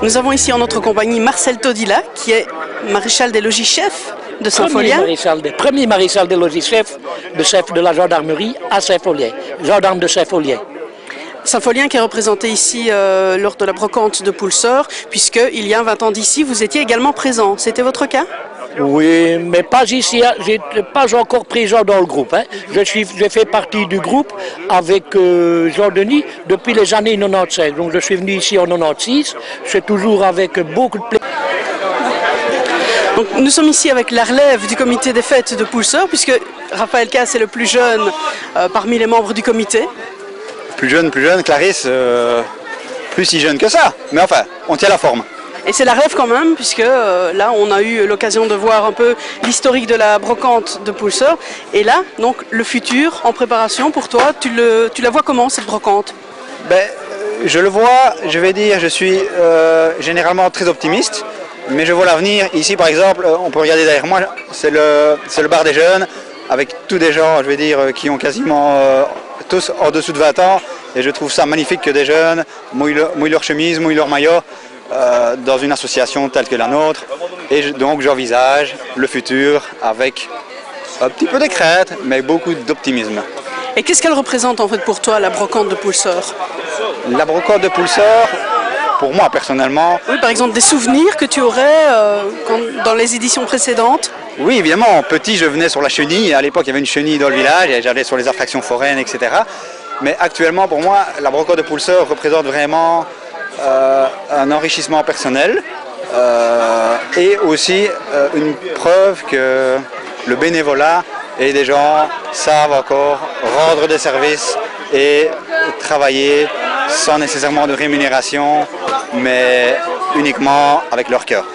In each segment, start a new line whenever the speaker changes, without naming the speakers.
Nous avons ici en notre compagnie Marcel Todila, qui est maréchal des logis-chefs de Saint-Folien.
Premier maréchal des logis-chefs de la gendarmerie à Saint-Folien, gendarme de Saint-Folien.
Saint-Folien qui est représenté ici lors de la brocante de Poulseur, puisqu'il y a 20 ans d'ici, vous étiez également présent. C'était votre cas?
Oui, mais pas ici, j'ai pas encore présent dans le groupe. Hein. Je fais partie du groupe avec Jean-Denis depuis les années 96. Donc je suis venu ici en 96, c'est toujours avec beaucoup de plaisir.
Donc, nous sommes ici avec la relève du comité des fêtes de Poulseur, puisque Raphaël Casse est le plus jeune parmi les membres du comité.
Plus jeune, Clarisse, plus si jeune que ça. Mais enfin, on tient la forme.
Et c'est la relève quand même, puisque là, on a eu l'occasion de voir un peu l'historique de la brocante de Poulseur. Et là, donc, le futur en préparation pour toi, tu la vois comment, cette brocante?
Ben, je le vois, je vais dire, je suis généralement très optimiste. Mais je vois l'avenir. Ici, par exemple, on peut regarder derrière moi, c'est le bar des jeunes, avec tous des gens, je vais dire, qui ont quasiment tous en dessous de 20 ans. Et je trouve ça magnifique que des jeunes mouillent leur chemise, mouillent leur maillot dans une association telle que la nôtre. Et donc, j'envisage le futur avec un petit peu de crainte, mais beaucoup d'optimisme.
Et qu'est-ce qu'elle représente en fait pour toi, la brocante de Poulseur?
La brocante de Poulseur, pour moi personnellement...
Oui, par exemple des souvenirs que tu aurais dans les éditions précédentes?
Oui, évidemment. Petit, je venais sur la chenille. À l'époque, il y avait une chenille dans le village et j'allais sur les attractions foraines, etc. Mais actuellement, pour moi, la brocante de Poulseur représente vraiment un enrichissement personnel et aussi une preuve que le bénévolat et des gens savent encore rendre des services et travailler sans nécessairement de rémunération, mais uniquement avec leur cœur.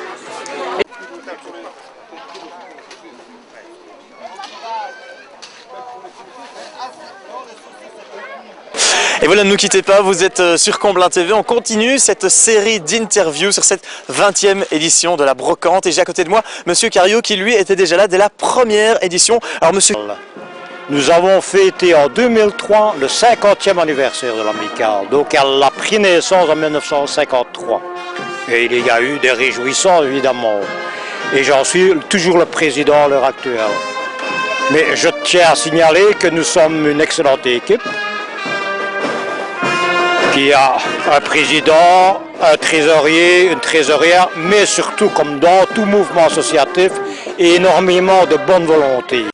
Et voilà, ne nous quittez pas, vous êtes sur Comblain TV, on continue cette série d'interviews sur cette 20e édition de la brocante. Et j'ai à côté de moi Monsieur Cario qui lui était déjà là dès la première édition. Alors Monsieur...
Nous avons fêté en 2003 le 50e anniversaire de l'amicale, donc elle a pris naissance en 1953. Et il y a eu des réjouissances évidemment. Et j'en suis toujours le président à l'heure actuelle. Mais je tiens à signaler que nous sommes une excellente équipe, qui a un président, un trésorier, une trésorière, mais surtout comme dans tout mouvement associatif, énormément de bonne volonté.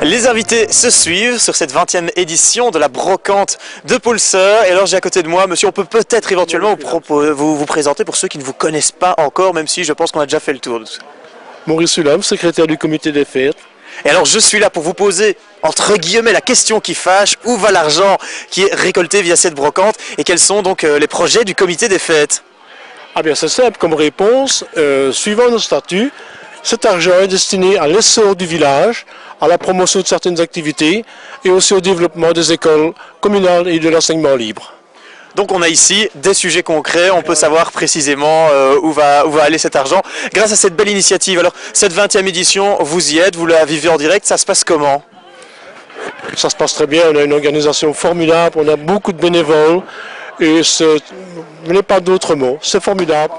Les invités se suivent sur cette 20e édition de la brocante de Poulseur. Et alors j'ai à côté de moi, monsieur, on peut peut-être éventuellement vous présenter pour ceux qui ne vous connaissent pas encore, même si je pense qu'on a déjà fait le tour.
Maurice Sulam, secrétaire du comité des fêtes.
Et alors je suis là pour vous poser, entre guillemets, la question qui fâche. Où va l'argent qui est récolté via cette brocante? Et quels sont donc les projets du comité des fêtes?
Ah bien c'est simple comme réponse. Suivant nos statuts, cet argent est destiné à l'essor du village, à la promotion de certaines activités et aussi au développement des écoles communales et de l'enseignement libre.
Donc on a ici des sujets concrets, on peut savoir précisément où va aller cet argent grâce à cette belle initiative. Alors cette 20e édition, vous y êtes, vous la vivez en direct, ça se passe comment?
Ça se passe très bien, on a une organisation formidable, on a beaucoup de bénévoles et je n'ai pas d'autres mots, c'est formidable.